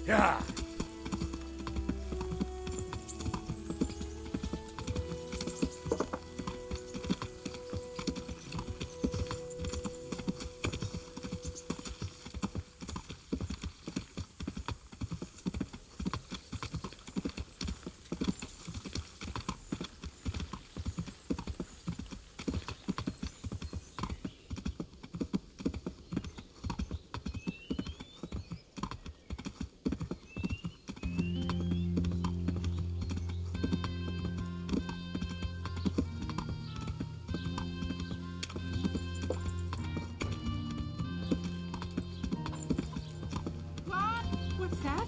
Yeah. What? What's that?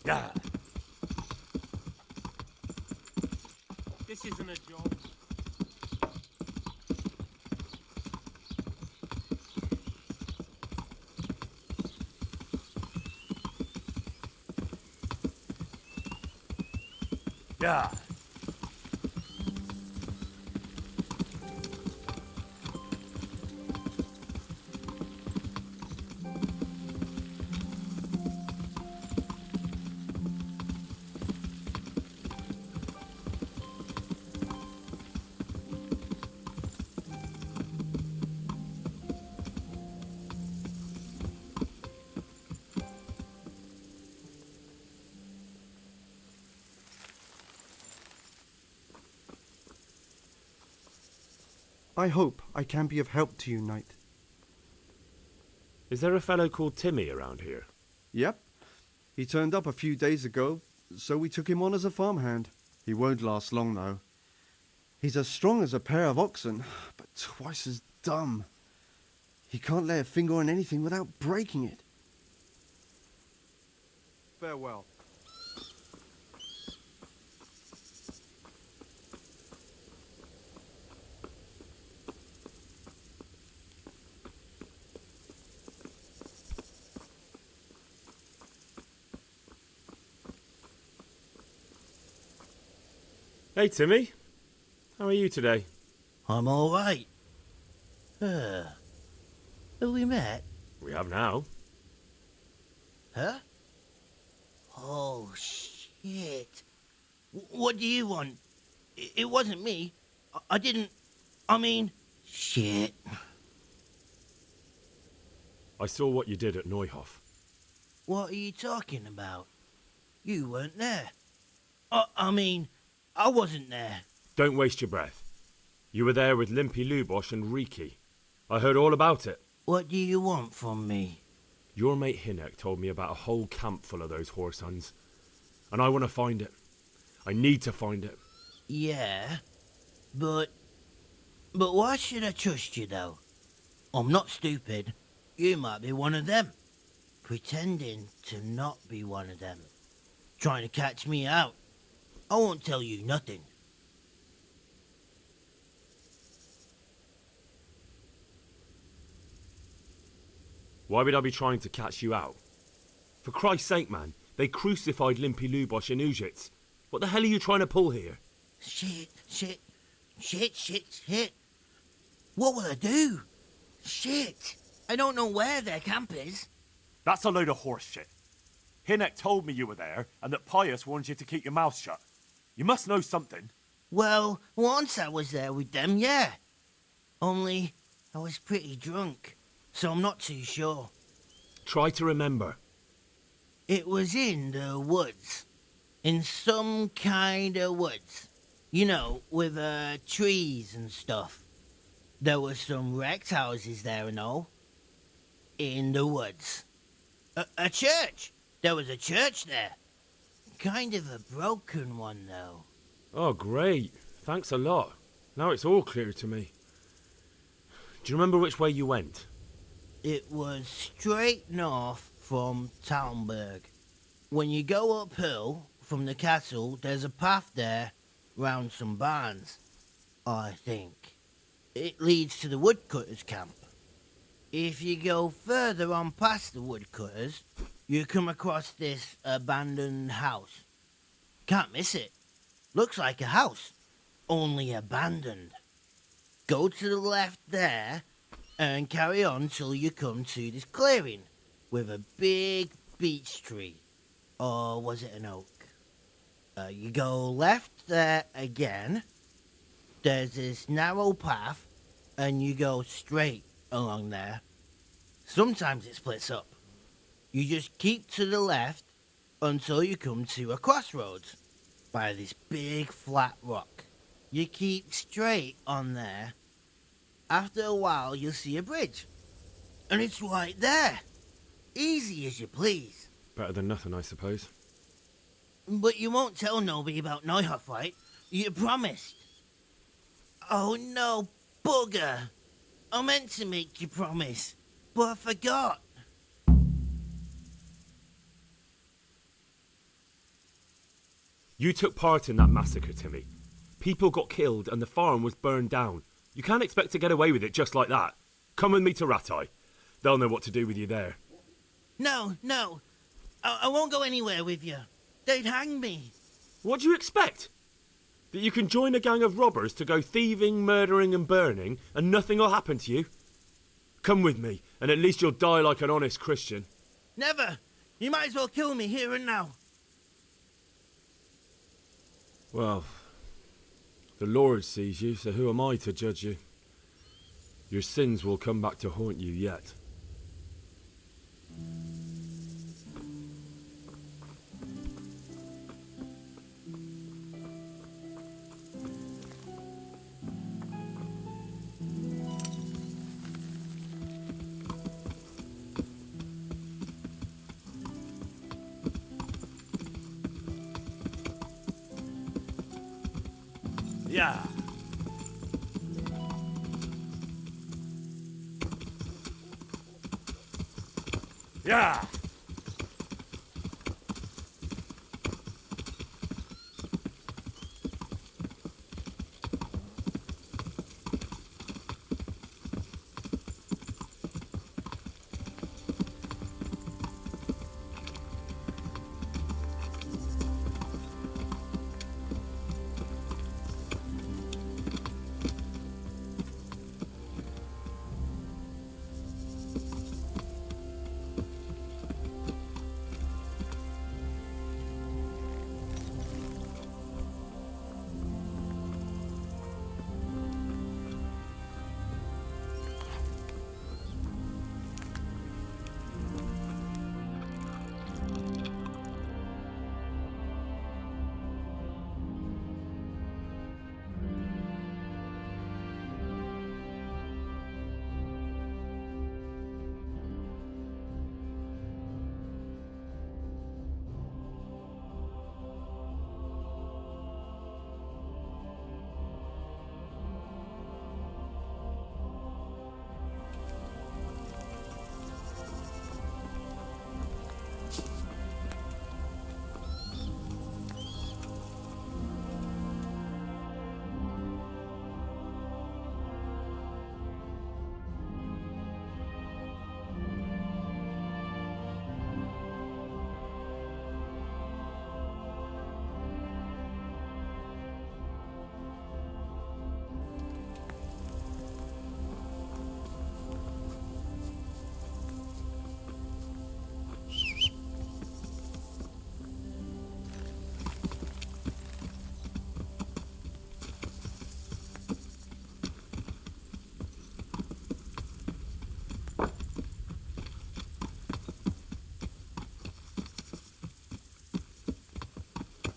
Yeah. This isn't a job. Yeah. I hope I can be of help to you, knight. Is there a fellow called Timmy around here? Yep. He turned up a few days ago, so we took him on as a farmhand. He won't last long, though. He's as strong as a pair of oxen, but twice as dumb. He can't lay a finger on anything without breaking it. Farewell. Hey, Timmy. How are you today? I'm all right. Have we met? We have now. Huh? Oh, shit. What do you want? It wasn't me. I didn't... I mean... Shit. I saw what you did at Neuhof. What are you talking about? You weren't there. I mean, I wasn't there. Don't waste your breath. You were there with Limpy Lubosh and Riki. I heard all about it. What do you want from me? Your mate Hinnock told me about a whole camp full of those horse huns. And I want to find it. I need to find it. Yeah, but why should I trust you, though? I'm not stupid. You might be one of them. Pretending to not be one of them. Trying to catch me out. I won't tell you nothing. Why would I be trying to catch you out? For Christ's sake, man, they crucified Limpy Lubosh and Ujits. What the hell are you trying to pull here? Shit. What will I do? Shit. I don't know where their camp is. That's a load of horse shit. Hinnock told me you were there and that Pius warned you to keep your mouth shut. You must know something. Well, once I was there with them, yeah. Only, I was pretty drunk, so I'm not too sure. Try to remember. It was in the woods. In some kind of woods. You know, with trees and stuff. There were some wrecked houses there and all. In the woods. A church! There was a church there. Kind of a broken one, though. Oh, great. Thanks a lot. Now it's all clear to me. Do you remember which way you went? It was straight north from Talmberg. When you go uphill from the castle, there's a path there round some barns, I think. It leads to the woodcutter's camp. If you go further on past the woodcutters, you come across this abandoned house. Can't miss it. Looks like a house, only abandoned. Go to the left there and carry on till you come to this clearing with a big beech tree. Or was it an oak? You go left there again. There's this narrow path and you go straight along there. Sometimes it splits up. You just keep to the left until you come to a crossroads by this big flat rock. You keep straight on there. After a while, you'll see a bridge. And it's right there. Easy as you please. Better than nothing, I suppose. But you won't tell nobody about Neuhoff, right? You promised. Oh no, bugger. I meant to make you promise, but I forgot. You took part in that massacre, Timmy. People got killed and the farm was burned down. You can't expect to get away with it just like that. Come with me to Rattay. They'll know what to do with you there. No. I won't go anywhere with you. They'd hang me. What do you expect? That you can join a gang of robbers to go thieving, murdering and burning and nothing will happen to you? Come with me, and at least you'll die like an honest Christian. Never. You might as well kill me here and now. Well, the Lord sees you, so who am I to judge you? Your sins will come back to haunt you yet. Yeah. Yeah.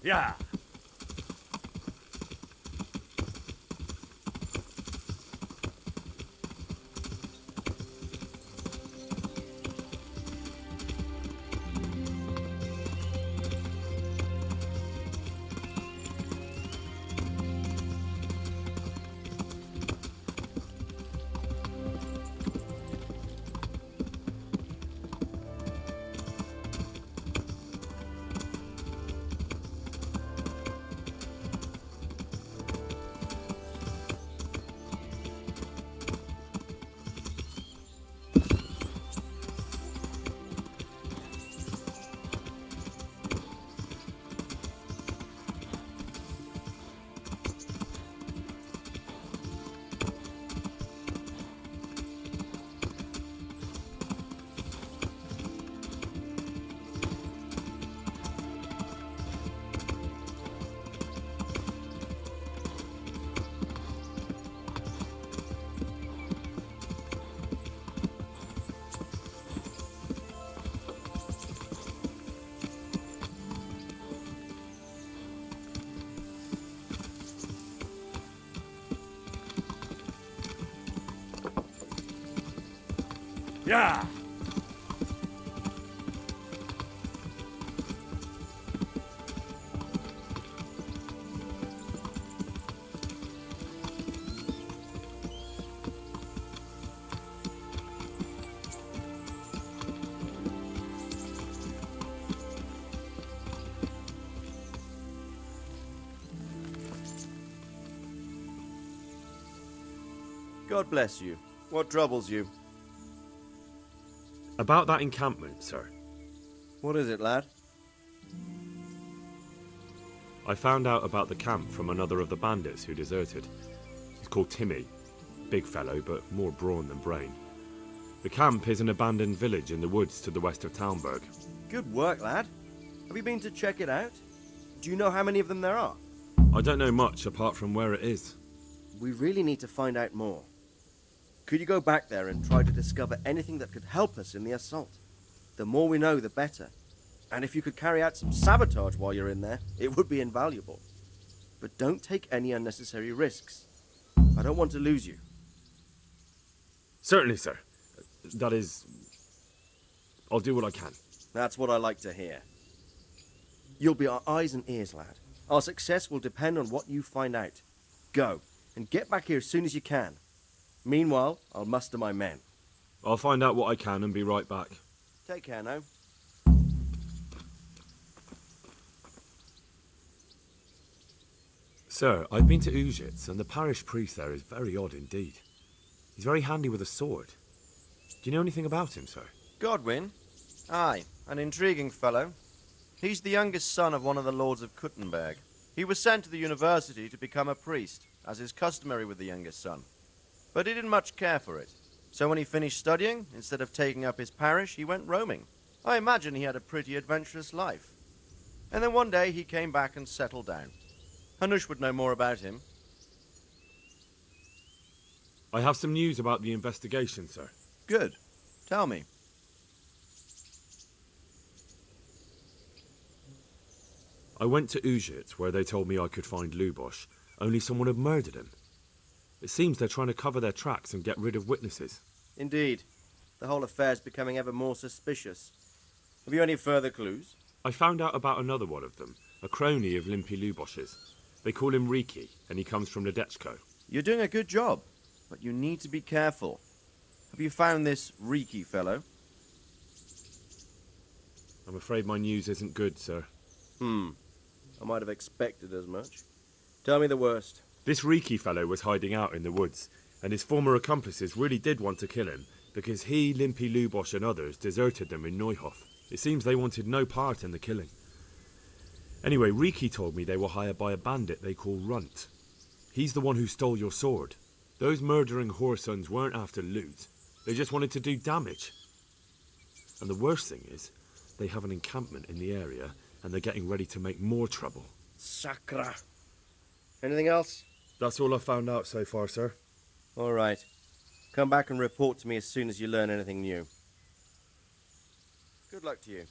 Yeah. Yeah! God bless you. What troubles you? About that encampment, sir. What is it, lad? I found out about the camp from another of the bandits who deserted. He's called Timmy. Big fellow, but more brawn than brain. The camp is an abandoned village in the woods to the west of Townburg. Good work, lad. Have you been to check it out? Do you know how many of them there are? I don't know much apart from where it is. We really need to find out more. Could you go back there and try to discover anything that could help us in the assault? The more we know, the better. And if you could carry out some sabotage while you're in there, it would be invaluable. But don't take any unnecessary risks. I don't want to lose you. Certainly, sir. That is... I'll do what I can. That's what I like to hear. You'll be our eyes and ears, lad. Our success will depend on what you find out. Go, and get back here as soon as you can. Meanwhile, I'll muster my men. I'll find out what I can and be right back. Take care now. Sir, I've been to Ujits, and the parish priest there is very odd indeed. He's very handy with a sword. Do you know anything about him, sir? Godwin? Aye, an intriguing fellow. He's the youngest son of one of the lords of Kuttenberg. He was sent to the university to become a priest, as is customary with the youngest son. But he didn't much care for it. So when he finished studying, instead of taking up his parish, he went roaming. I imagine he had a pretty adventurous life. And then one day he came back and settled down. Hanush would know more about him. I have some news about the investigation, sir. Good. Tell me. I went to Ujit, where they told me I could find Lubosh, only someone had murdered him. It seems they're trying to cover their tracks and get rid of witnesses. Indeed. The whole affair's becoming ever more suspicious. Have you any further clues? I found out about another one of them, a crony of Limpy Lubosh's. They call him Riki, and he comes from Nadechko. You're doing a good job, but you need to be careful. Have you found this Riki fellow? I'm afraid my news isn't good, sir. I might have expected as much. Tell me the worst. This Riki fellow was hiding out in the woods, and his former accomplices really did want to kill him, because he, Limpy Lubosh and others deserted them in Neuhof. It seems they wanted no part in the killing. Anyway, Riki told me they were hired by a bandit they call Runt. He's the one who stole your sword. Those murdering whoresons weren't after loot. They just wanted to do damage. And the worst thing is, they have an encampment in the area, and they're getting ready to make more trouble. Sakra. Anything else? That's all I've found out so far, sir. All right. Come back and report to me as soon as you learn anything new. Good luck to you.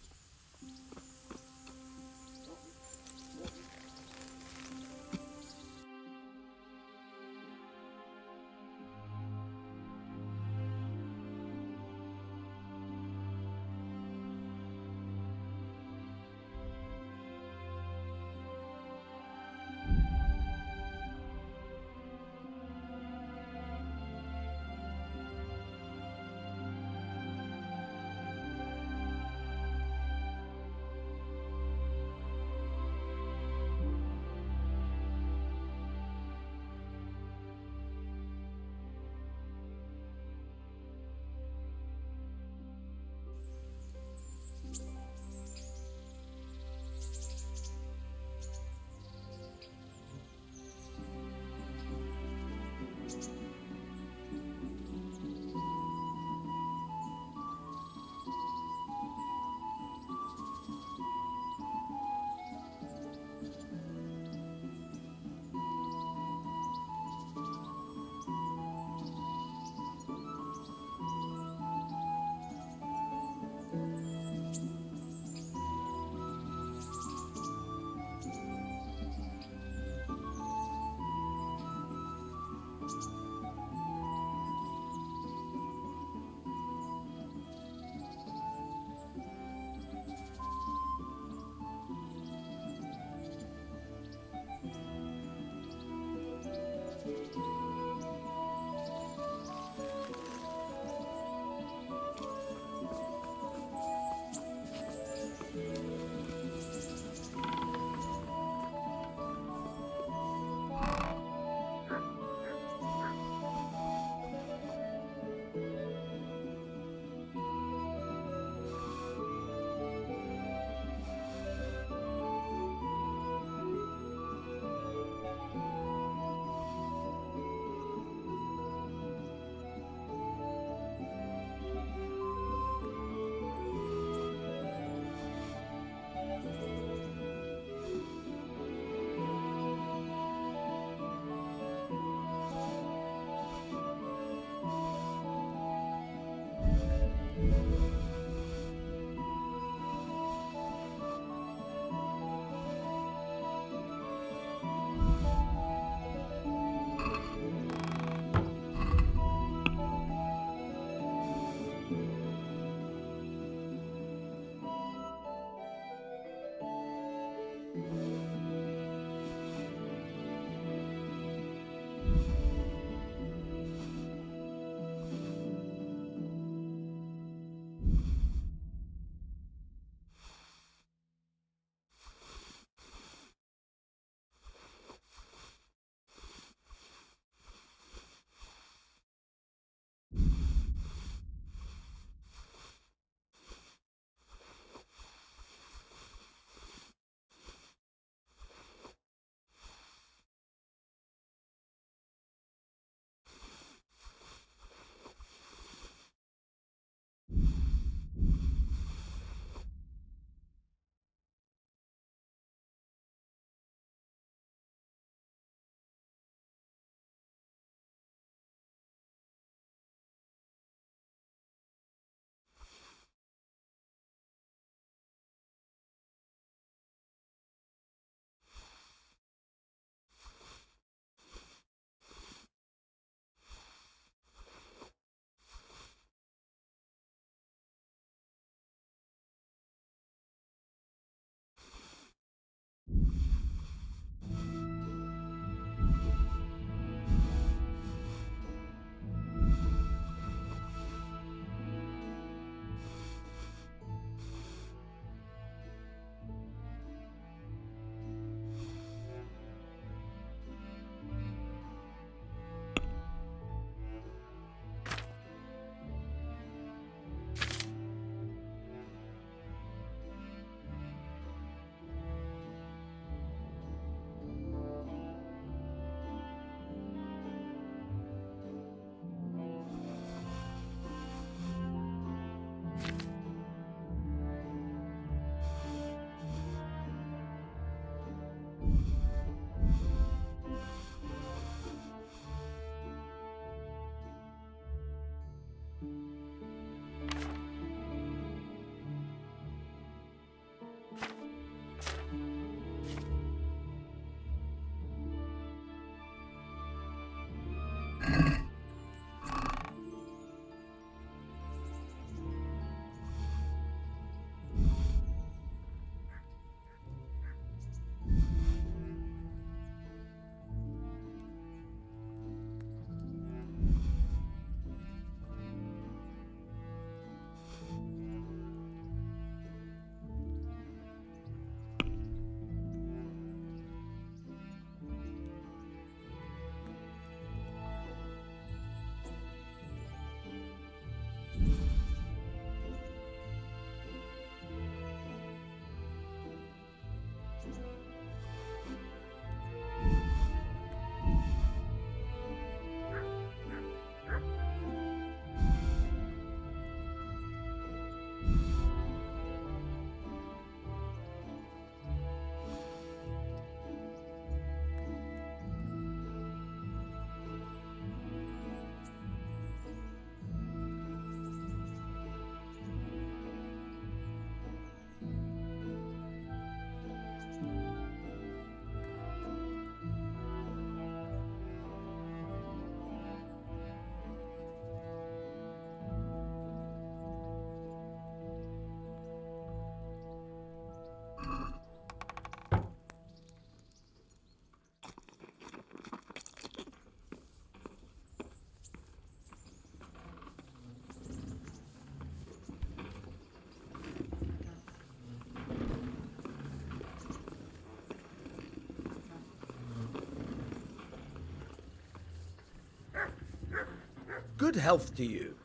Good health to you.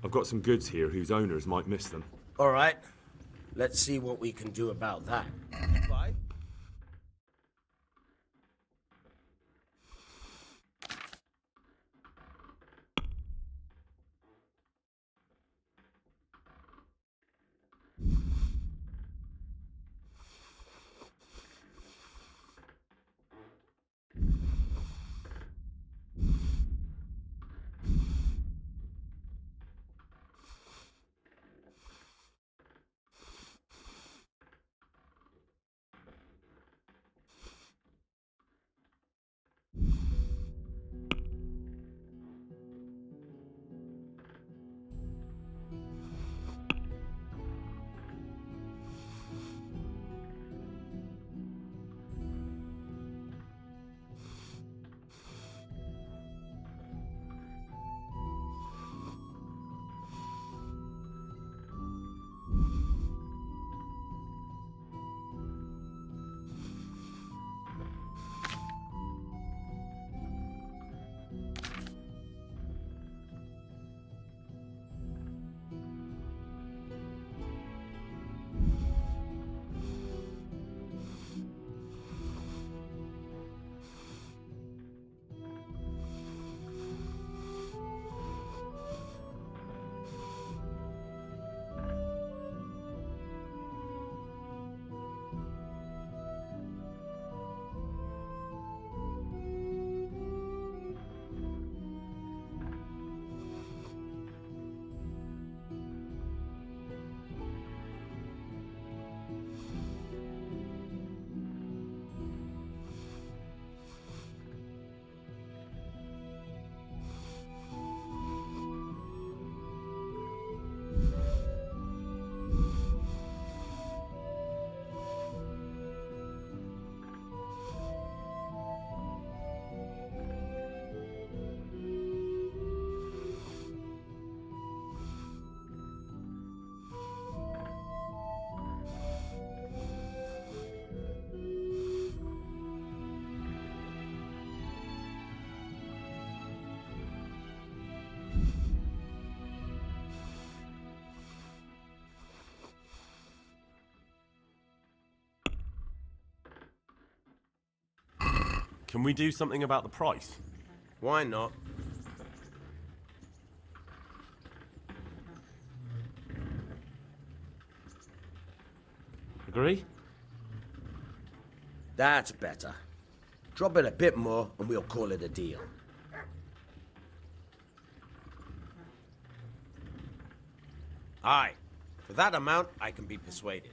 I've got some goods here whose owners might miss them. All right. Let's see what we can do about that. Bye. Can we do something about the price? Why not? Agree? That's better. Drop it a bit more and we'll call it a deal. Aye. For that amount, I can be persuaded.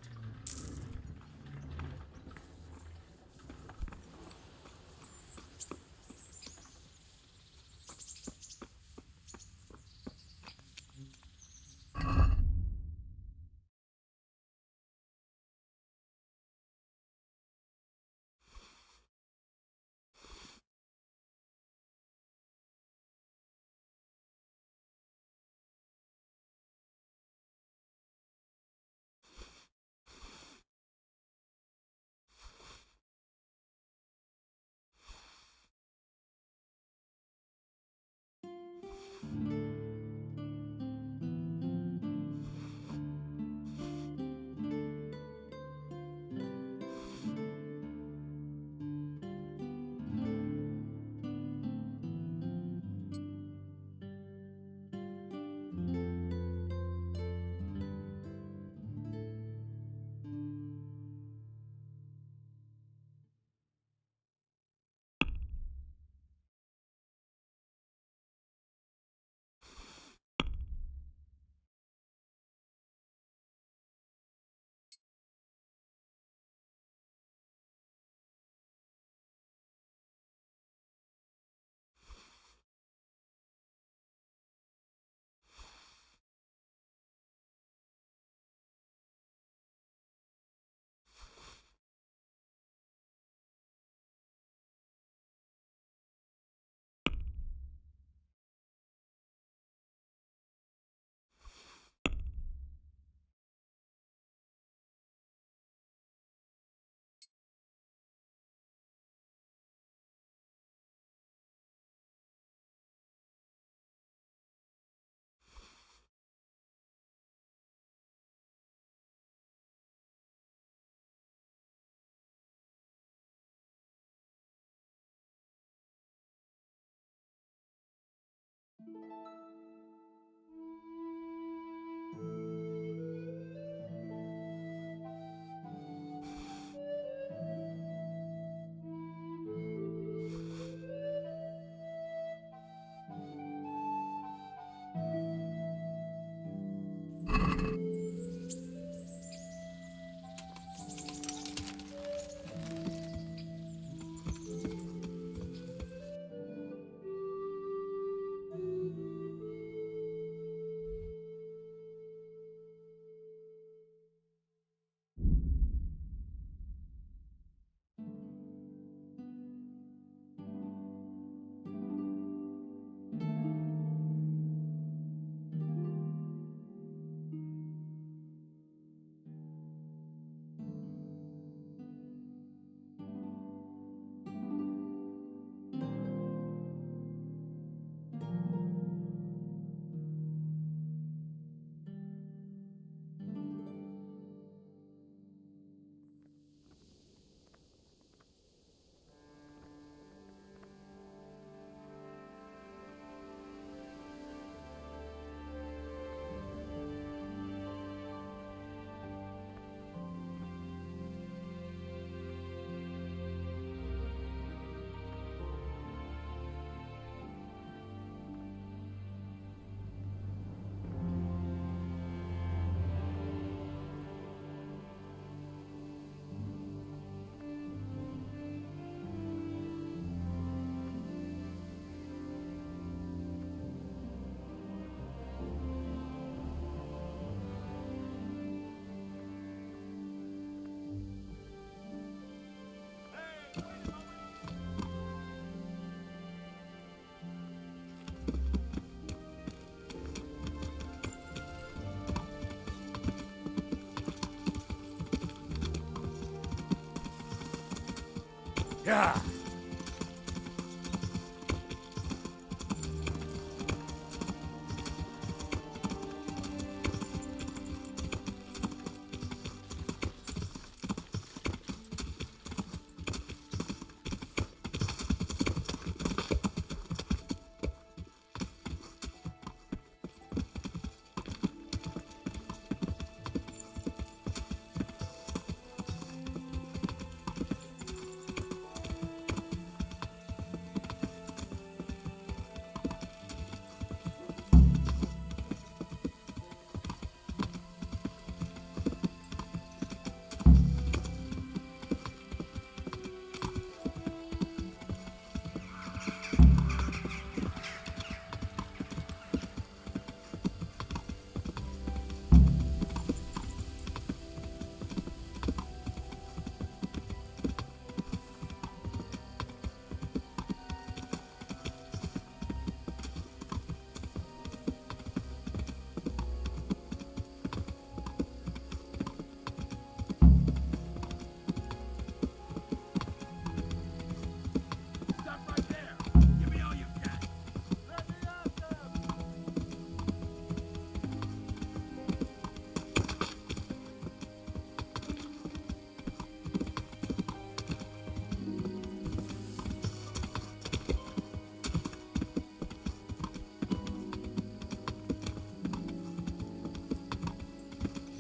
Yeah.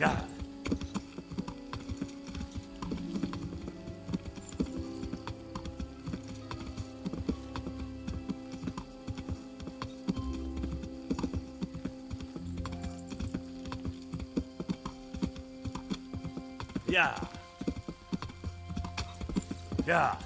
Yeah. Yeah. Yeah.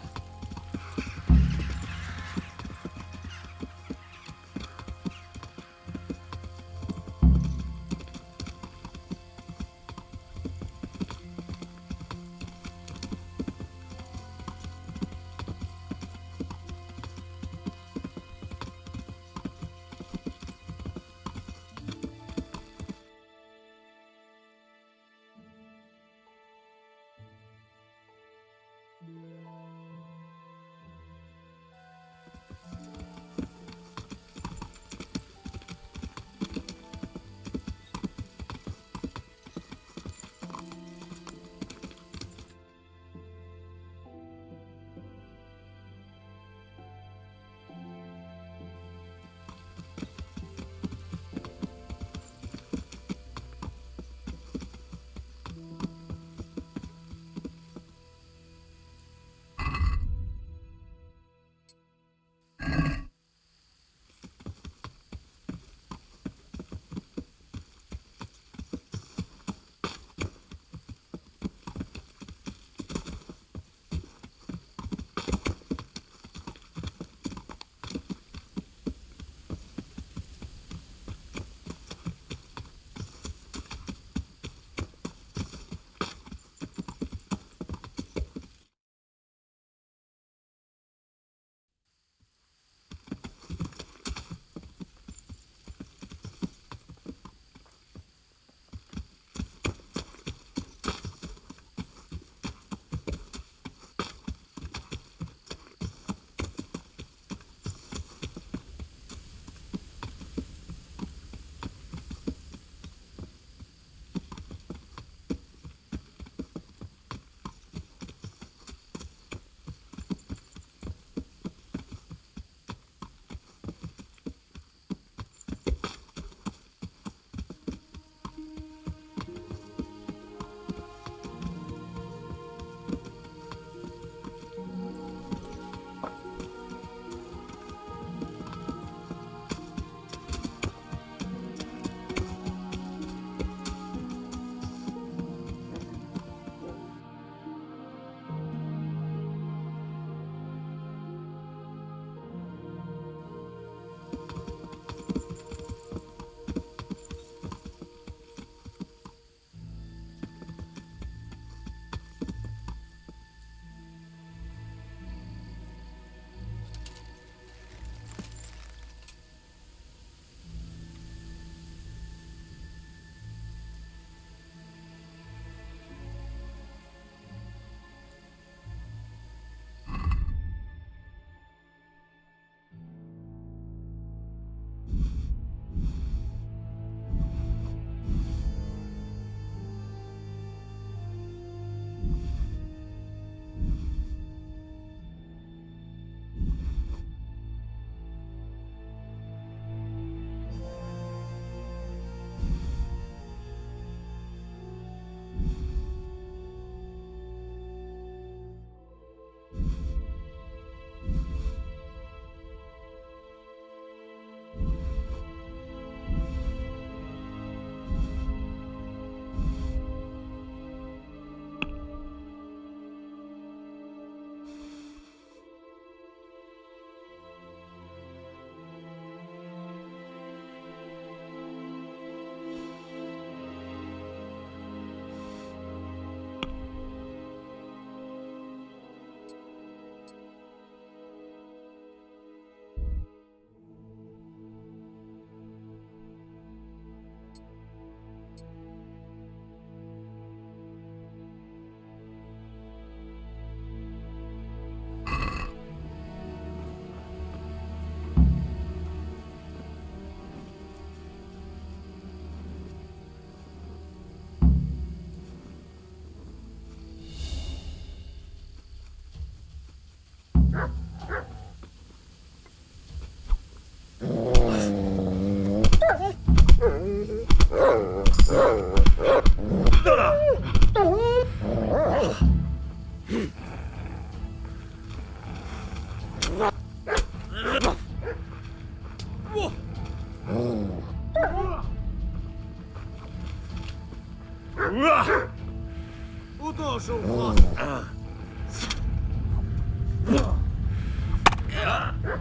Utolsó fasz!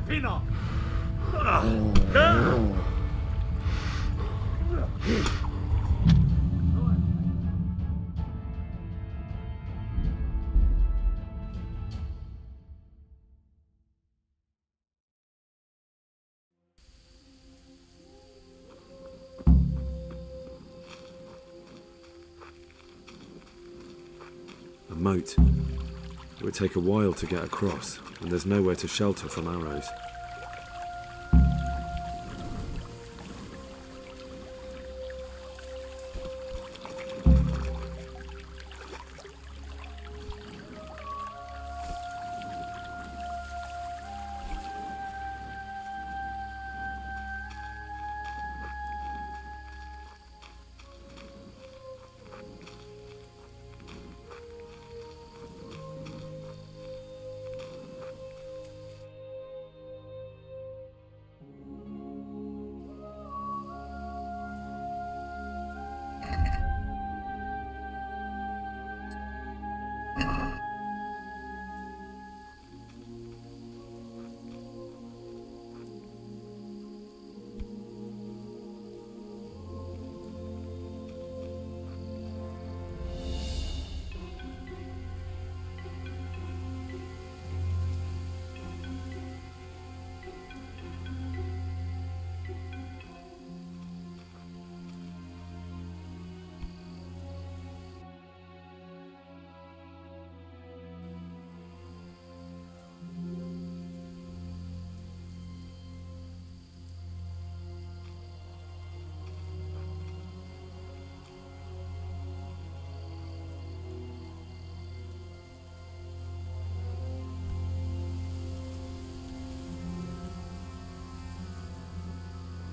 Fina! A moat. It would take a while to get across, and there's nowhere to shelter from arrows.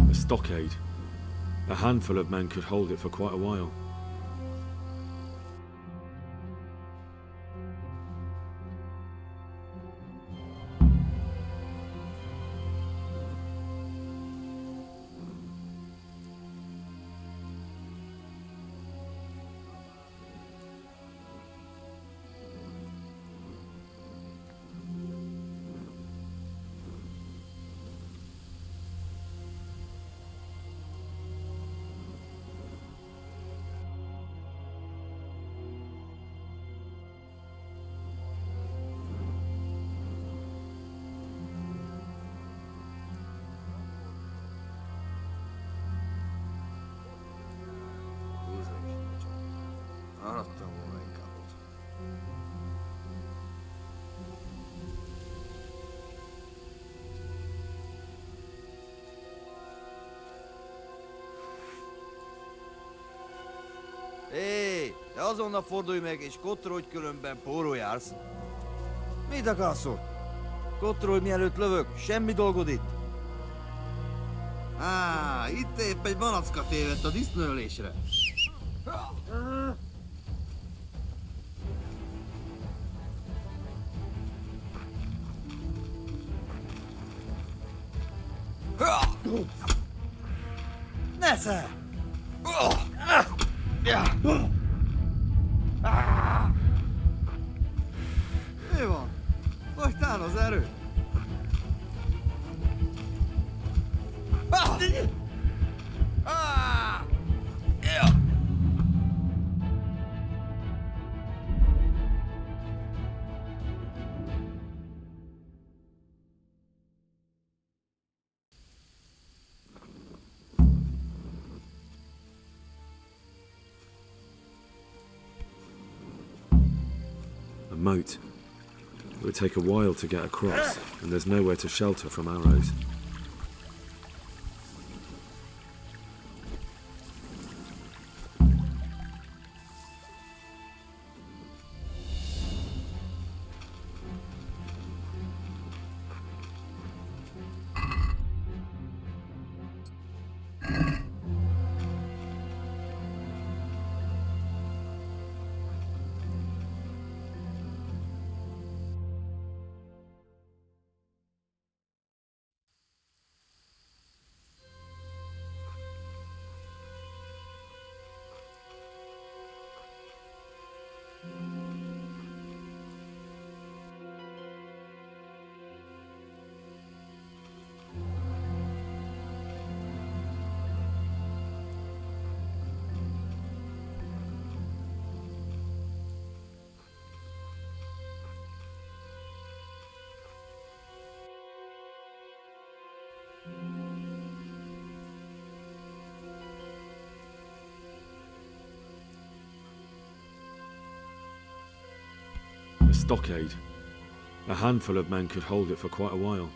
A stockade. A handful of men could hold it for quite a while. Maradtam volna inkább ott. Hé, te azonnal fordulj meg, és kotródj, különben póró jársz. Mit akarsz ott? Kotródj, mielőtt lövök, semmi dolgod itt. Itt épp egy malacka tévedt a disznőlésre. Nesze! Mi van? Fogytál az erő? A moat. It would take a while to get across, and there's nowhere to shelter from arrows. stockade. A handful of men could hold it for quite a while.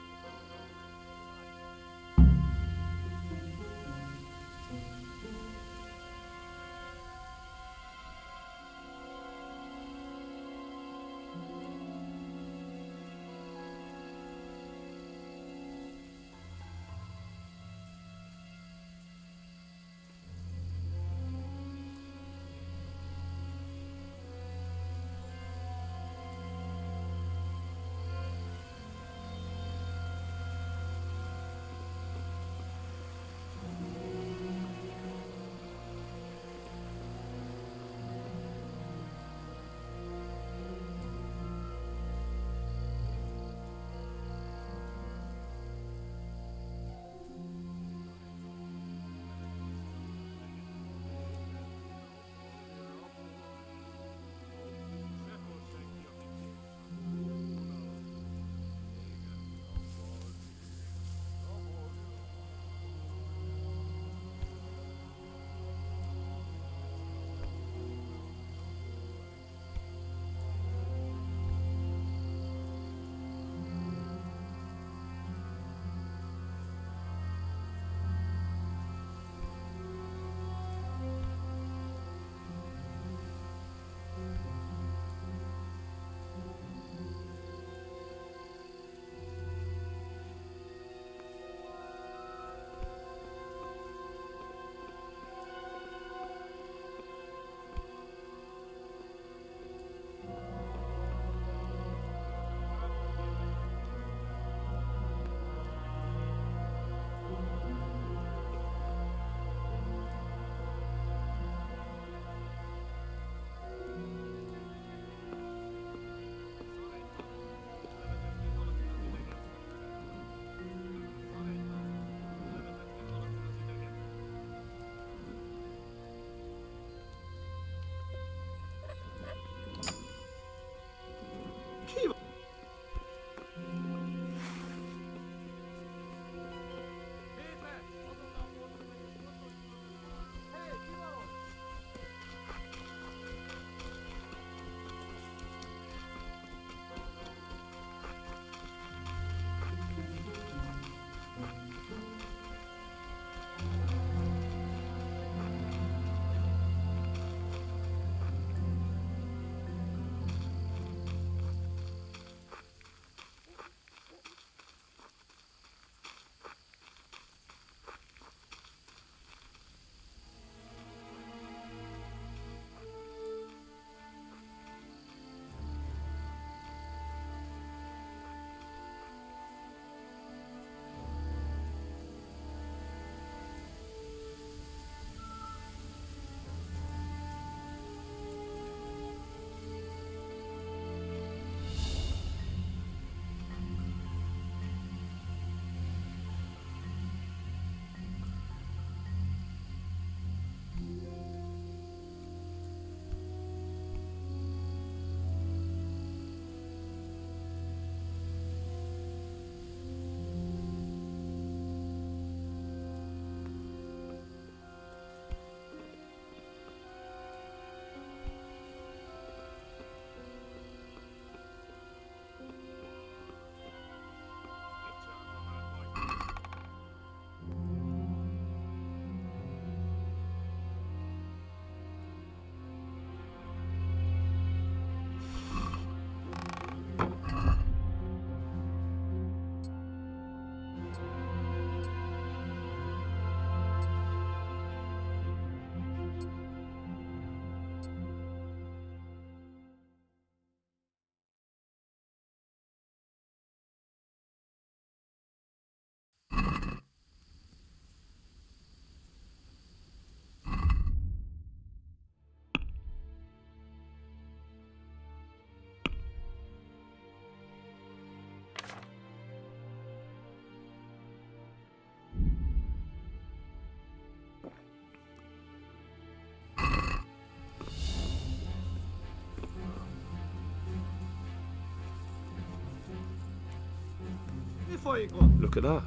Look at that.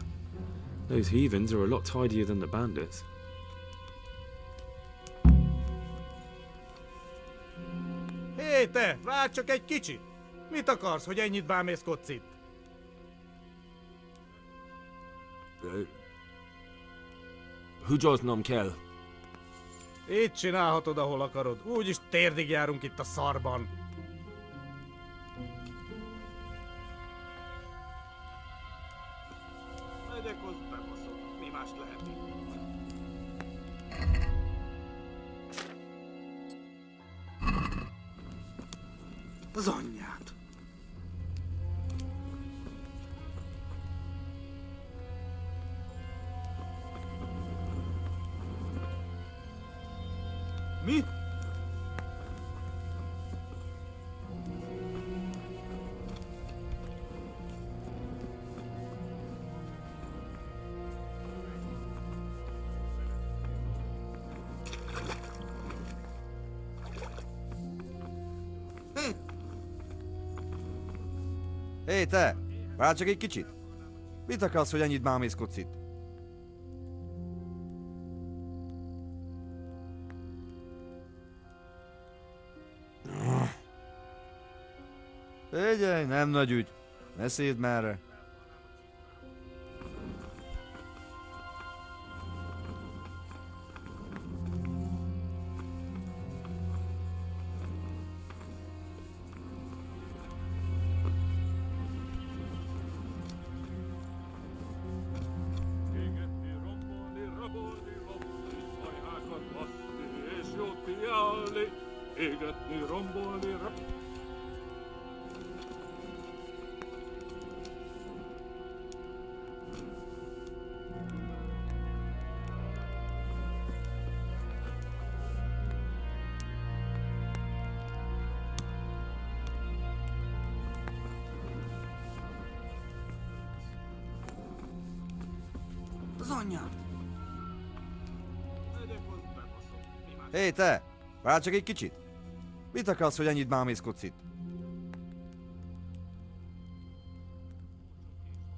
Those heathens are a lot tidier than the bandits. Hé te, várj csak egy kicsit! Mit akarsz, hogy ennyit bámészkodsz itt? Húgyoznom kell. Itt csinálhatod, ahol akarod. Úgyis térdig járunk itt a szarban. Megyek, az bebaszok. Mi más lehet itt? Az anyját. Mi? Hé, te! Várj csak egy kicsit! Mit akarsz, hogy ennyit bámészkodsz itt? Figyelj, nem nagy ügy. Ne szédd merre. Égetni, rombolni, rabolni, lopni, szajhákat baszni és jót piálni. Égetni, rombolni, rabolni. Az anyját. Hé, te! Várj csak egy kicsit! Mit akarsz, hogy ennyit bámészkodsz itt?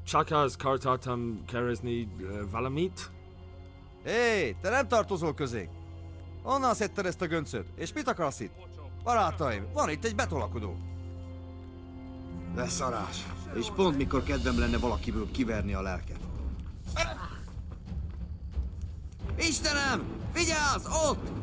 Csak az kartartam kerezni valamit? Hé, te nem tartozol közé! Honnan szedted ezt a göncöt? És mit akarsz itt? Barátaim, van itt egy betolakodó. Leszarás. És pont mikor kedvem lenne valakiből kiverni a lelket. Istenem! Vigyázz! Ott!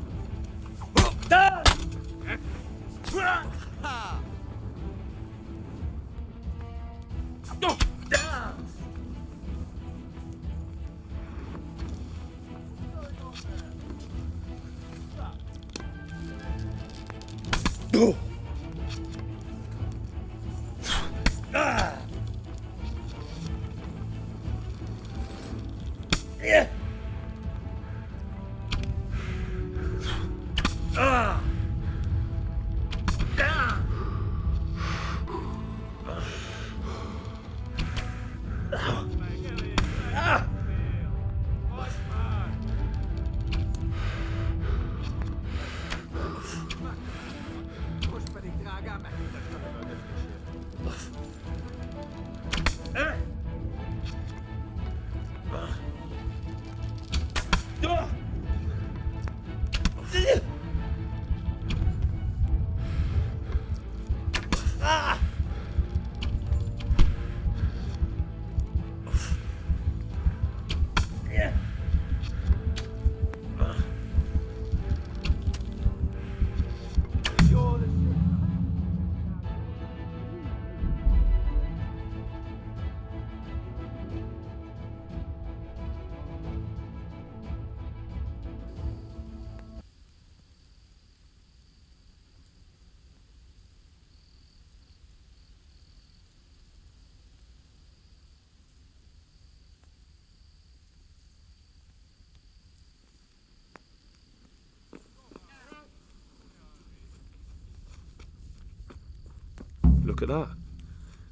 Look at that.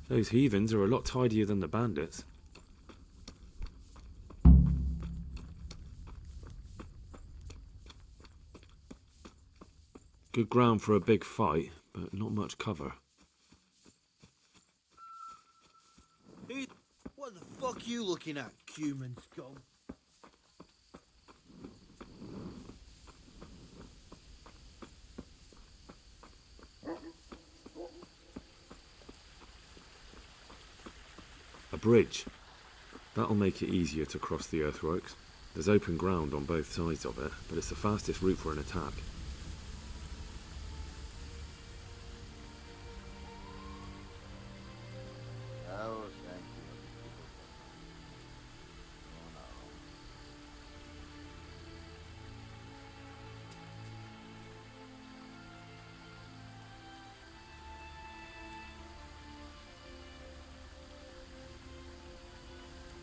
Those heathens are a lot tidier than the bandits. Good ground for a big fight, but not much cover. What the fuck you looking at, human scum? A bridge. That'll make it easier to cross the earthworks. There's open ground on both sides of it, but it's the fastest route for an attack.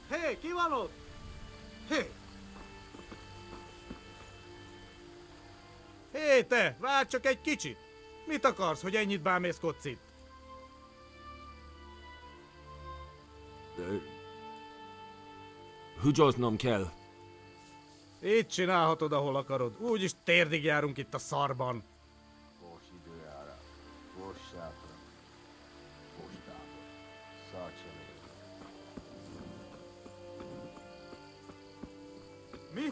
Hé, ki van ott? Hé! Hé, te! Várj csak egy kicsit! Mit akarsz, hogy ennyit bámészkodsz itt? Húgyoznom kell. Itt csinálhatod, ahol akarod. Úgyis térdig járunk itt a szarban. Mi?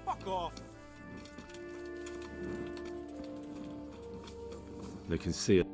Fuck off! They can see it.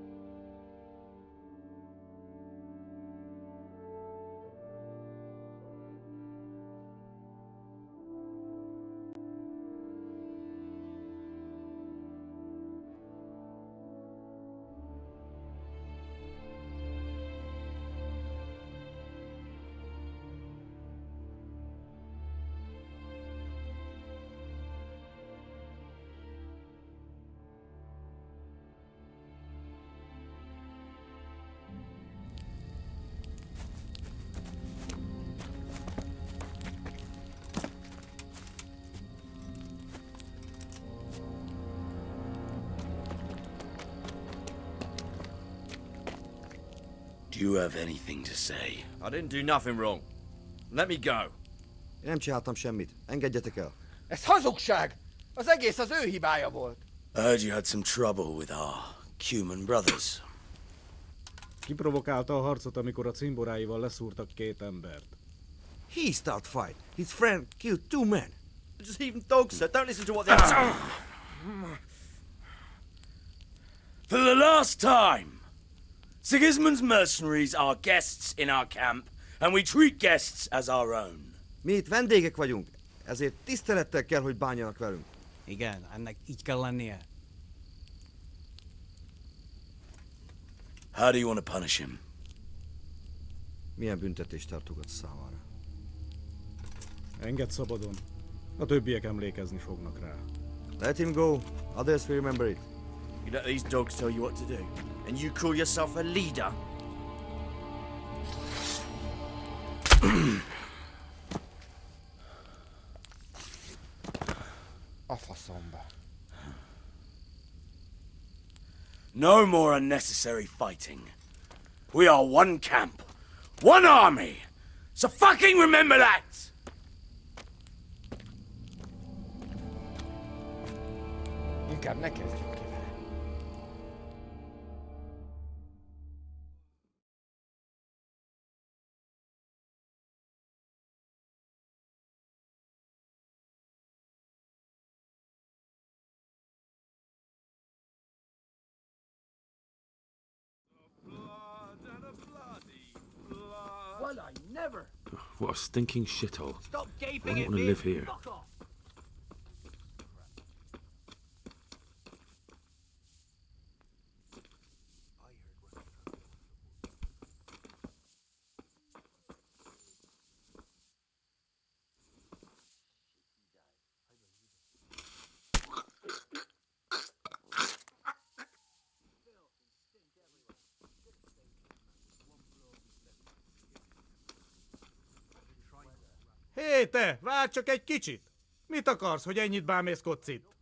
Do you have anything to say? I didn't do nothing wrong. Let me go. Én nem csináltam semmit. Engedjetek el. Ez hazugság! Az egész az ő hibája volt. I heard you had some trouble with our Cuman brothers. Kiprovokálta a harcot, amikor a cimboráival leszúrtak két embert. He start fight. His friend killed 2 men. Just even dogs, sir. Don't listen to what they're For the last time! Sigismund's mercenaries are guests in our camp, and we treat guests as our own. Mi itt vendégek vagyunk, ezért tisztelettel kell, hogy bánjanak velünk. Igen, ennek így kell lennie. How do you want to punish him? Milyen büntetést tartogat számára? Engedd szabadon. A többiek emlékezni fognak rá. Let him go. Others will remember it. You let these dogs tell you what to do, and you call yourself a leader? A faszomba. No more unnecessary fighting. We are one camp, one army. So fucking remember that! Inkább ne kezdjük ki vele. Well, I never. What a stinking shithole. Stop I gaping don't at want to me. live here. Fuck off. Hé, te! Várj csak egy kicsit! Mit akarsz, hogy ennyit bámészkodsz itt?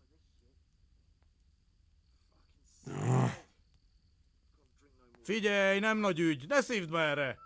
Figyelj, nem nagy ügy, ne szívd merre!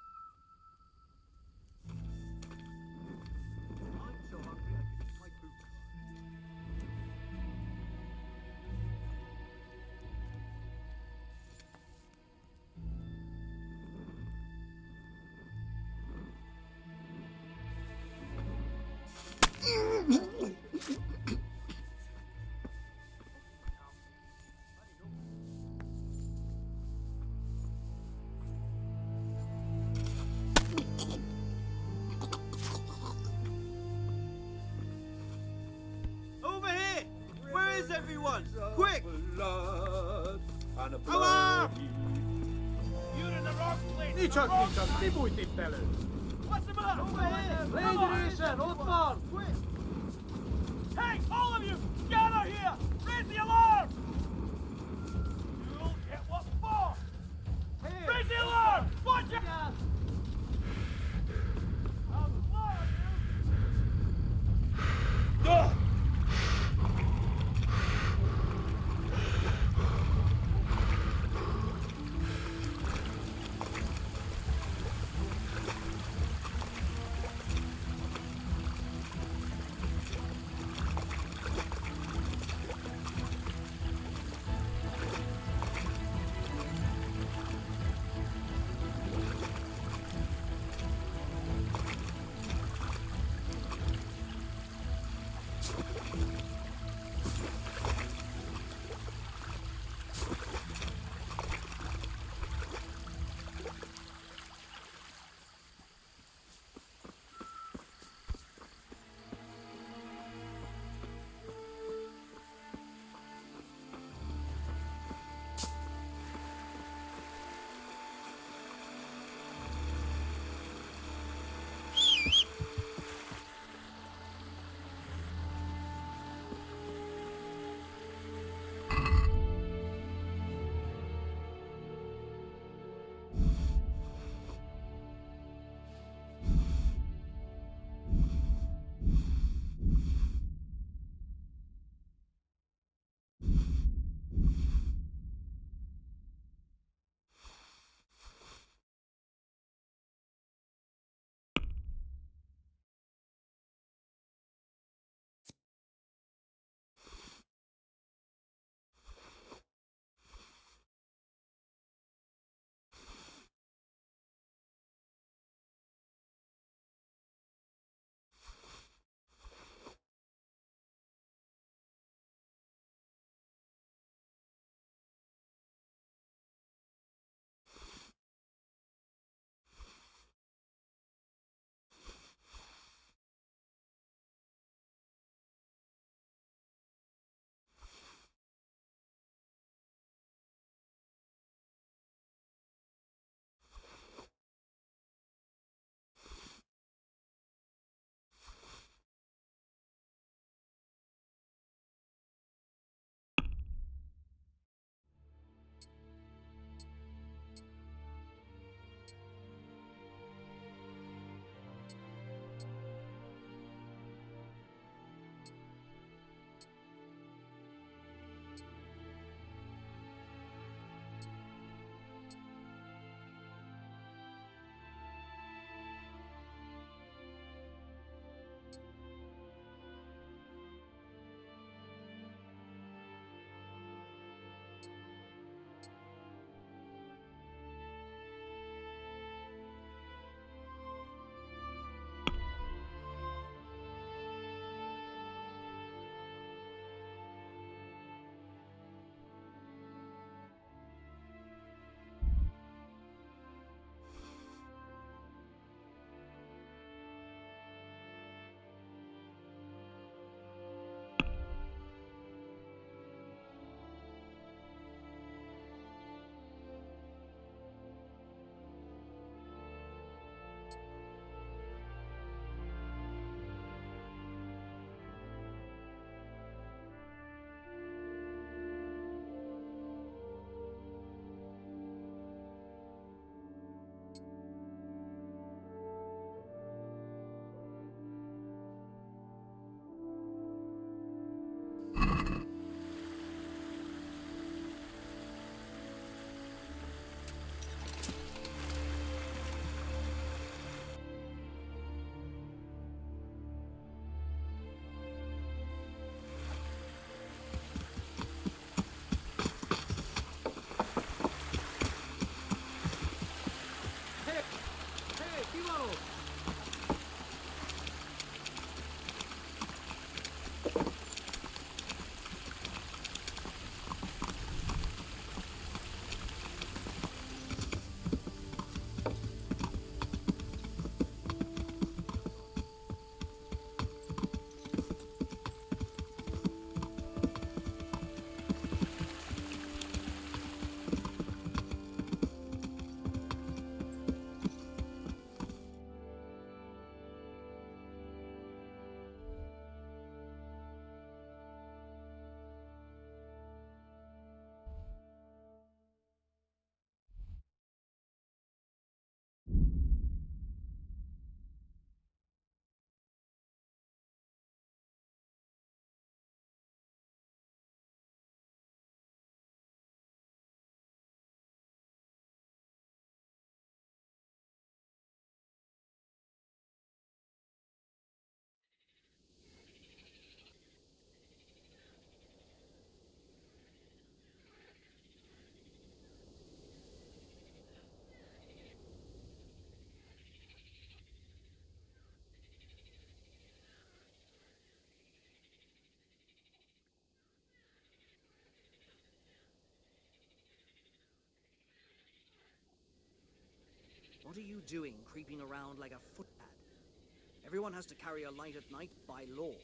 Quick! Avaa! You're in the wrong place. Niin csak, mi bújt itt elő? What's the matter? Lady részen, ott van! Hey, all of you, get out of here! Raise the alarm! You'll get what for! Raise the alarm! Watch it! I'll slaughter you! Ugh! What are you doing creeping around like a footpad? Everyone has to carry a light at night by law.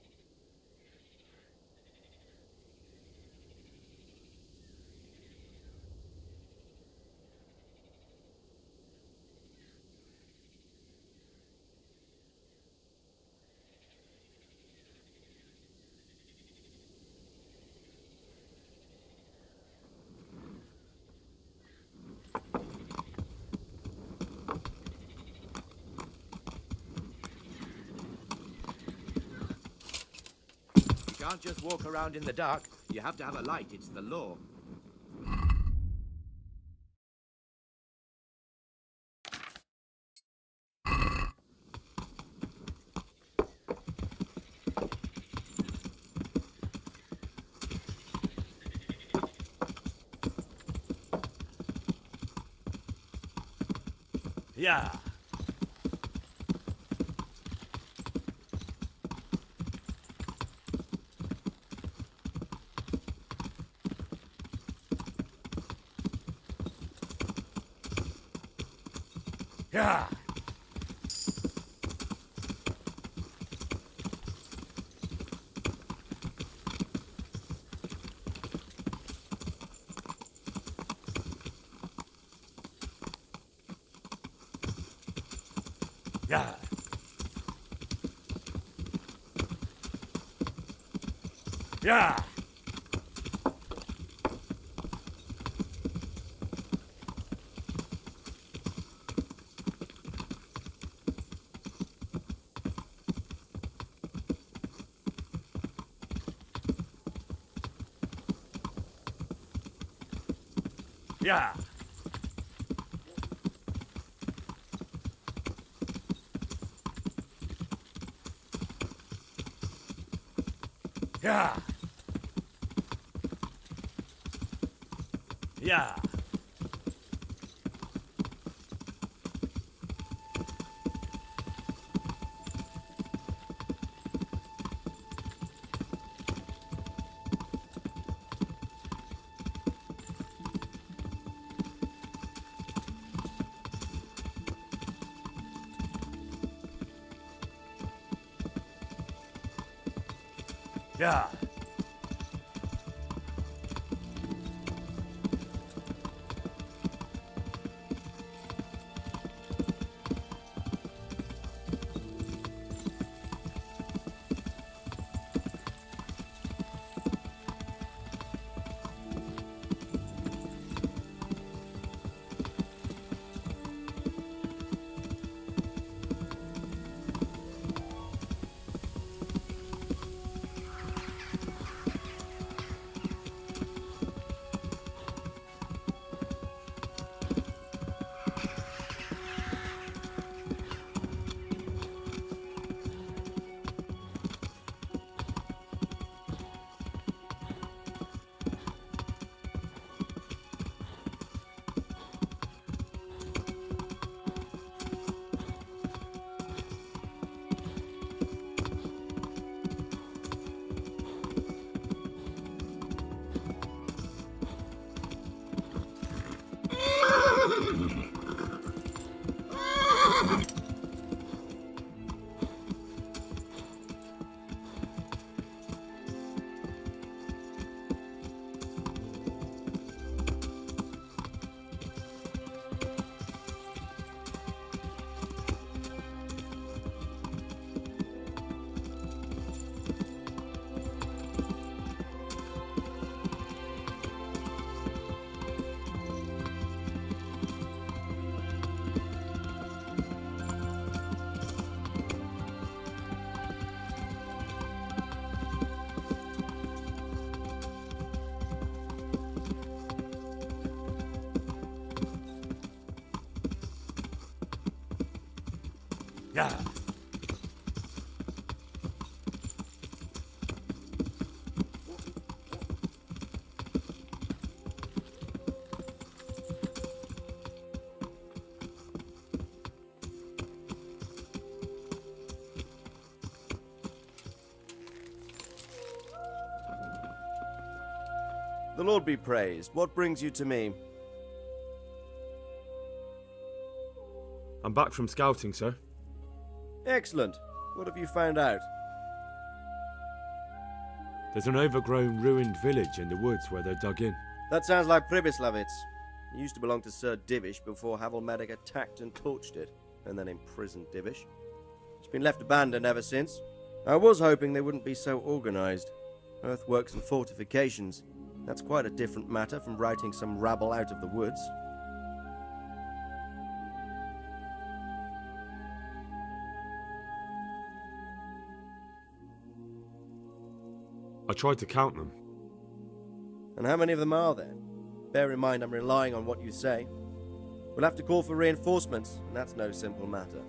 You can't just walk around in the dark. You have to have a light. It's the law. Yeah. Yeah. Yeah. Yeah. Yeah. Yeah. Yeah. Yeah. Yeah. The Lord be praised. What brings you to me? I'm back from scouting, sir. Excellent. What have you found out? There's an overgrown, ruined village in the woods where they're dug in. That sounds like Pribyslavitz. It used to belong to Sir Divish before Havelmedic attacked and torched it, and then imprisoned Divish. It's been left abandoned ever since. I was hoping they wouldn't be so organised. Earthworks and fortifications. That's quite a different matter from routing some rabble out of the woods. I tried to count them. And how many of them are there? Bear in mind I'm relying on what you say. We'll have to call for reinforcements, and that's no simple matter.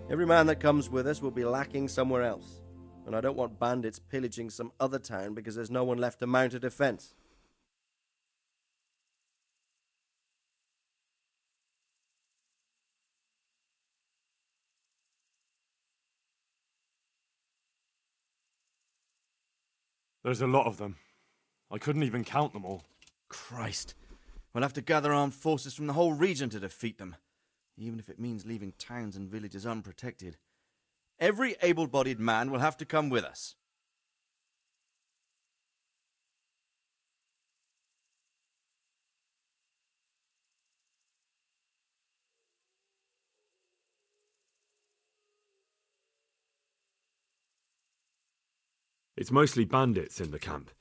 Every man that comes with us will be lacking somewhere else, and I don't want bandits pillaging some other town because there's no one left to mount a defense. There's a lot of them. I couldn't even count them all. Christ. We'll have to gather armed forces from the whole region to defeat them, even if it means leaving towns and villages unprotected. Every able-bodied man will have to come with us. It's mostly bandits in the camp.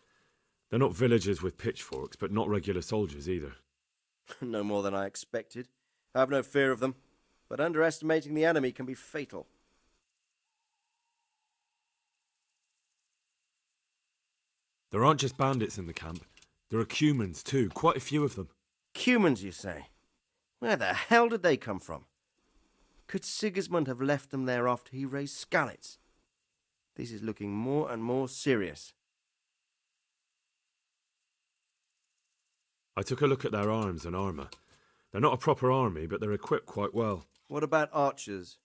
They're not villagers with pitchforks, but not regular soldiers either. No more than I expected. I have no fear of them, but underestimating the enemy can be fatal. There aren't just bandits in the camp. There are Cumans too, quite a few of them. Cumans, you say? Where the hell did they come from? Could Sigismund have left them there after he raised Skalitz? This is looking more and more serious. I took a look at their arms and armour. They're not a proper army, but they're equipped quite well. What about archers?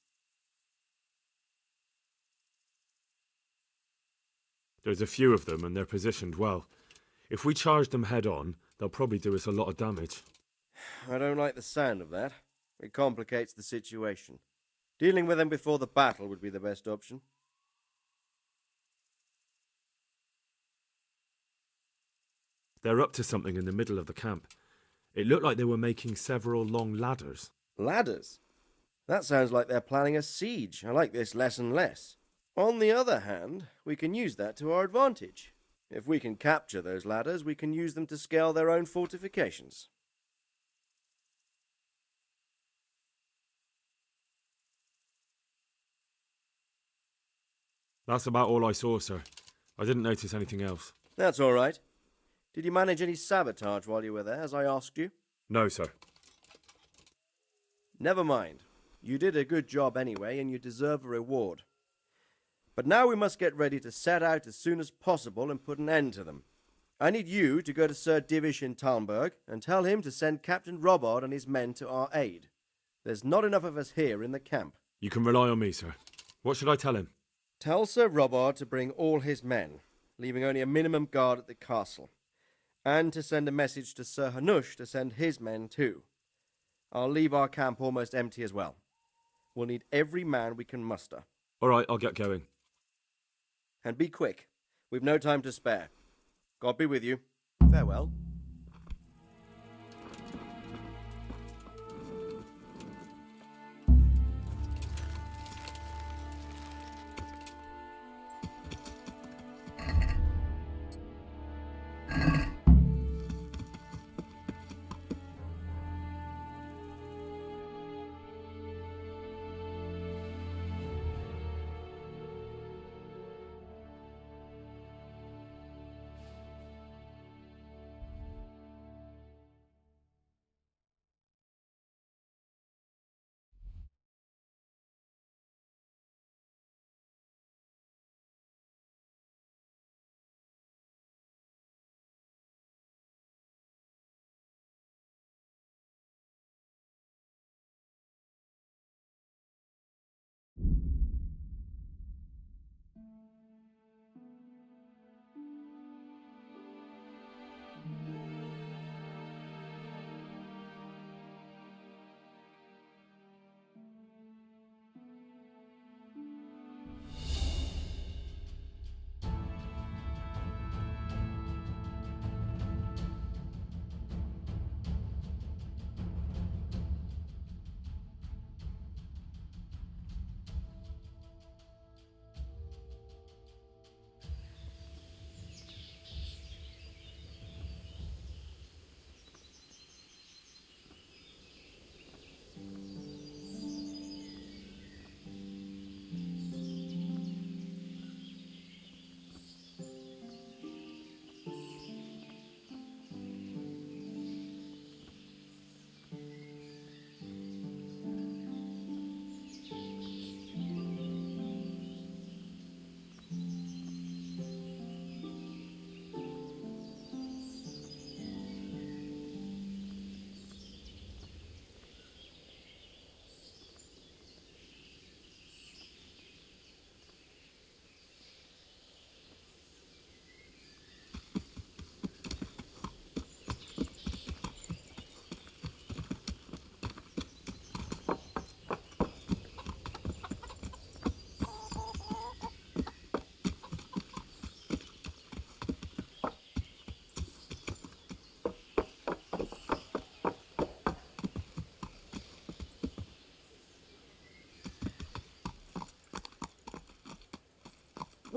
There's a few of them, and they're positioned well. If we charge them head on, they'll probably do us a lot of damage. I don't like the sound of that. It complicates the situation. Dealing with them before the battle would be the best option. They're up to something in the middle of the camp. It looked like they were making several long ladders. Ladders? That sounds like they're planning a siege. I like this less and less. On the other hand, we can use that to our advantage. If we can capture those ladders, we can use them to scale their own fortifications. That's about all I saw, sir. I didn't notice anything else. That's all right. Did you manage any sabotage while you were there, as I asked you? No, sir. Never mind. You did a good job anyway, and you deserve a reward. But now we must get ready to set out as soon as possible and put an end to them. I need you to go to Sir Divish in Talmberg and tell him to send Captain Robard and his men to our aid. There's not enough of us here in the camp. You can rely on me, sir. What should I tell him? Tell Sir Robard to bring all his men, leaving only a minimum guard at the castle, and to send a message to Sir Hanush to send his men too. I'll leave our camp almost empty as well. We'll need every man we can muster. All right, I'll get going. And be quick. We've no time to spare. God be with you. Farewell.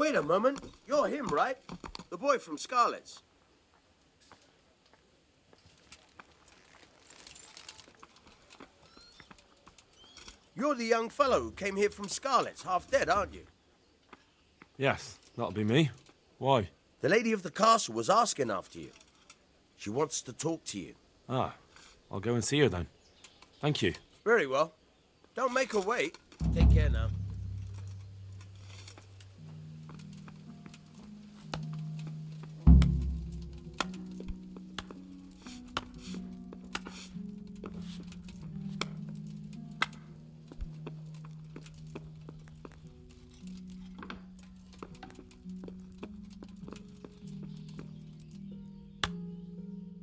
Wait a moment. You're him, right? The boy from Scarlet's. You're the young fellow who came here from Scarlet's, half dead, aren't you? Yes, that'll be me. Why? The lady of the castle was asking after you. She wants to talk to you. Ah, I'll go and see her then. Thank you. Very well. Don't make her wait. Take care now.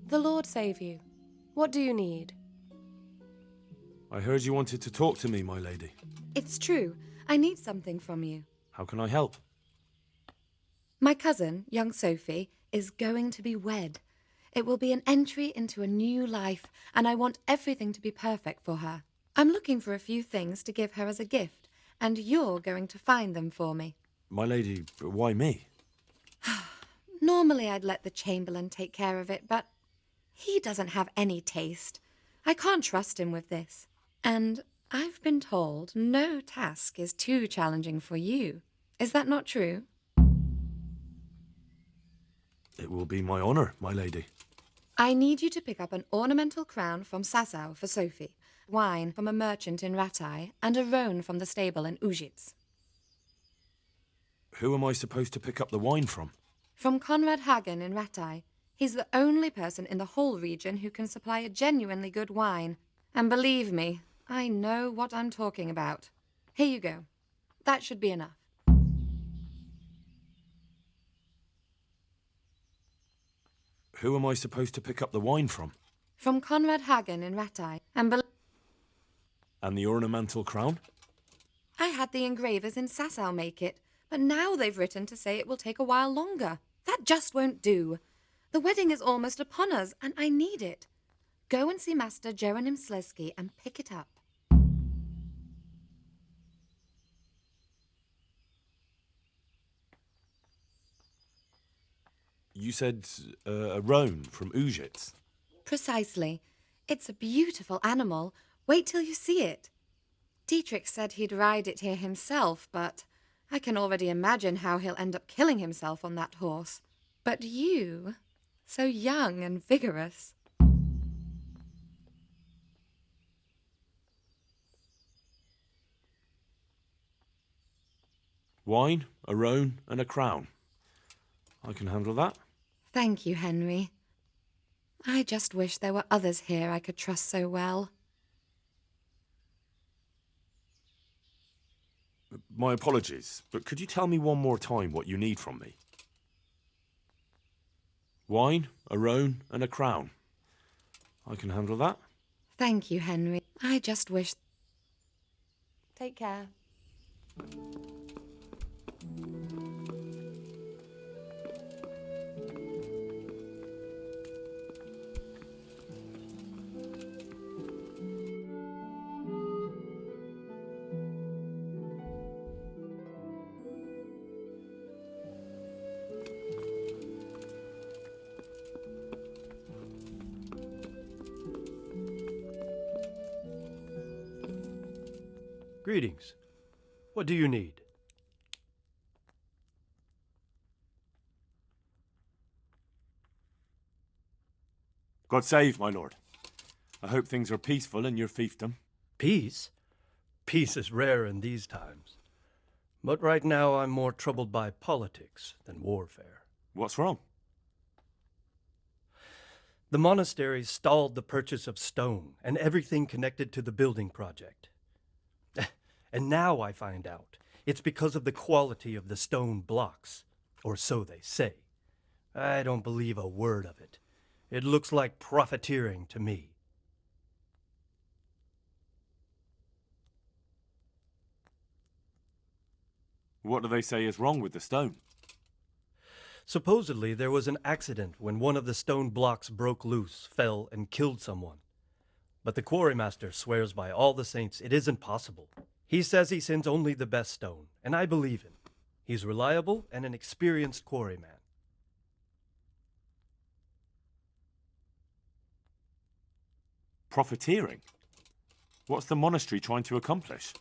The Lord save you. What do you need? I heard you wanted to talk to me, my lady. It's true. I need something from you. How can I help? My cousin, young Sophie, is going to be wed. It will be an entry into a new life, and I want everything to be perfect for her. I'm looking for a few things to give her as a gift, and you're going to find them for me. My lady, why me? Normally I'd let the Chamberlain take care of it, but he doesn't have any taste. I can't trust him with this. And I've been told no task is too challenging for you. Is that not true? It will be my honour, my lady. I need you to pick up an ornamental crown from Sasau for Sophie, wine from a merchant in Ratai, and a roan from the stable in Ujits. Who am I supposed to pick up the wine from? From Conrad Hagen in Ratai. He's the only person in the whole region who can supply a genuinely good wine. And believe me, I know what I'm talking about. Here you go. That should be enough. Who am I supposed to pick up the wine from? From Conrad Hagen in Ratai. And the ornamental crown? I had the engravers in Sasau make it, but now they've written to say it will take a while longer. That just won't do. The wedding is almost upon us, and I need it. Go and see Master Jeronim Slesky and pick it up. You said a roan from Ujits. Precisely. It's a beautiful animal. Wait till you see it. Dietrich said he'd ride it here himself, but I can already imagine how he'll end up killing himself on that horse. But you, so young and vigorous. Wine, a roan, and a crown. I can handle that. Thank you, Henry. I just wish there were others here I could trust so well. My apologies, but could you tell me one more time what you need from me? Wine, a roan, and a crown. I can handle that. Thank you, Henry. I just wish... Take care. Greetings. What do you need? God save, my lord. I hope things are peaceful in your fiefdom. Peace? Peace is rare in these times. But right now I'm more troubled by politics than warfare. What's wrong? The monastery stalled the purchase of stone and everything connected to the building project. And now I find out it's because of the quality of the stone blocks, or so they say. I don't believe a word of it. It looks like profiteering to me. What do they say is wrong with the stone? Supposedly there was an accident when one of the stone blocks broke loose, fell, and killed someone. But the quarrymaster swears by all the saints it isn't possible. He says he sends only the best stone, and I believe him. He's reliable and an experienced quarryman. Profiteering? What's the monastery trying to accomplish?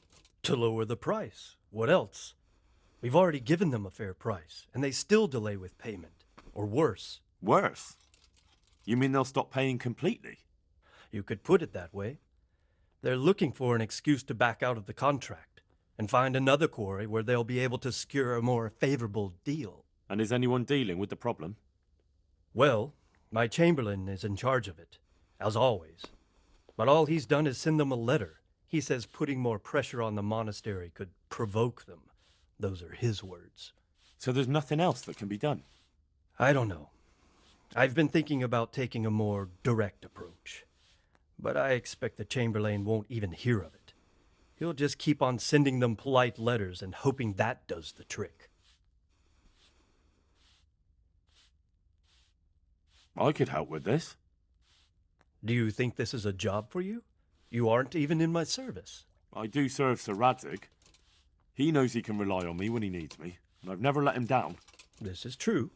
To lower the price. What else? We've already given them a fair price, and they still delay with payment. Or worse. Worse? You mean they'll stop paying completely? You could put it that way. They're looking for an excuse to back out of the contract and find another quarry where they'll be able to secure a more favorable deal. And is anyone dealing with the problem? Well, my chamberlain is in charge of it, as always. But all he's done is send them a letter. He says putting more pressure on the monastery could provoke them. Those are his words. So there's nothing else that can be done? I don't know. I've been thinking about taking a more direct approach. But I expect the Chamberlain won't even hear of it. He'll just keep on sending them polite letters and hoping that does the trick. I could help with this. Do you think this is a job for you? You aren't even in my service. I do serve Sir Radzig. He knows he can rely on me when he needs me, and I've never let him down. This is true.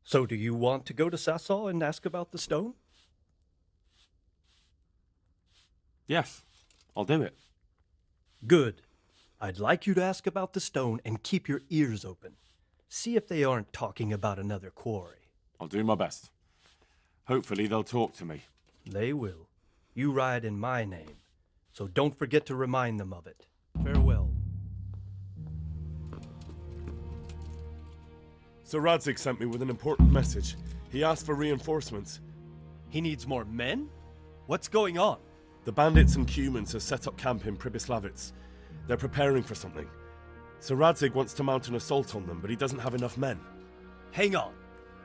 So do you want to go to Sasau and ask about the stone? Yes, I'll do it. Good. I'd like you to ask about the stone and keep your ears open. See if they aren't talking about another quarry. I'll do my best. Hopefully they'll talk to me. They will. You ride in my name, so don't forget to remind them of it. Farewell. Sir Radzig sent me with an important message. He asked for reinforcements. He needs more men? What's going on? The bandits and Cumans have set up camp in Pribyslavitz. They're preparing for something. Sir Radzig wants to mount an assault on them, but he doesn't have enough men. Hang on.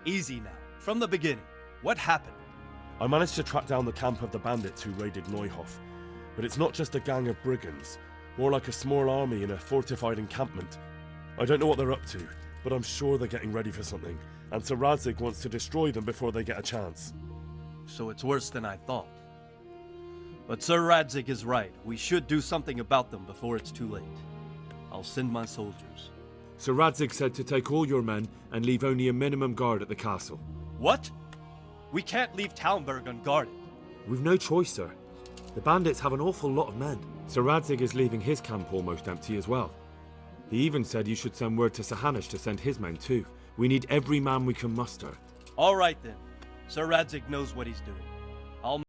Easy now. From the beginning. What happened? I managed to track down the camp of the bandits who raided Neuhof. But it's not just a gang of brigands, more like a small army in a fortified encampment. I don't know what they're up to, but I'm sure they're getting ready for something, and Sir Radzig wants to destroy them before they get a chance. So it's worse than I thought. But Sir Radzig is right. We should do something about them before it's too late. I'll send my soldiers. Sir Radzig said to take all your men and leave only a minimum guard at the castle. What? We can't leave Talmberg unguarded. We've no choice, sir. The bandits have an awful lot of men. Sir Radzig is leaving his camp almost empty as well. He even said you should send word to ceann-feadhna to send his men too. We need every man we can muster. All right then. Sir Radzig knows what he's doing.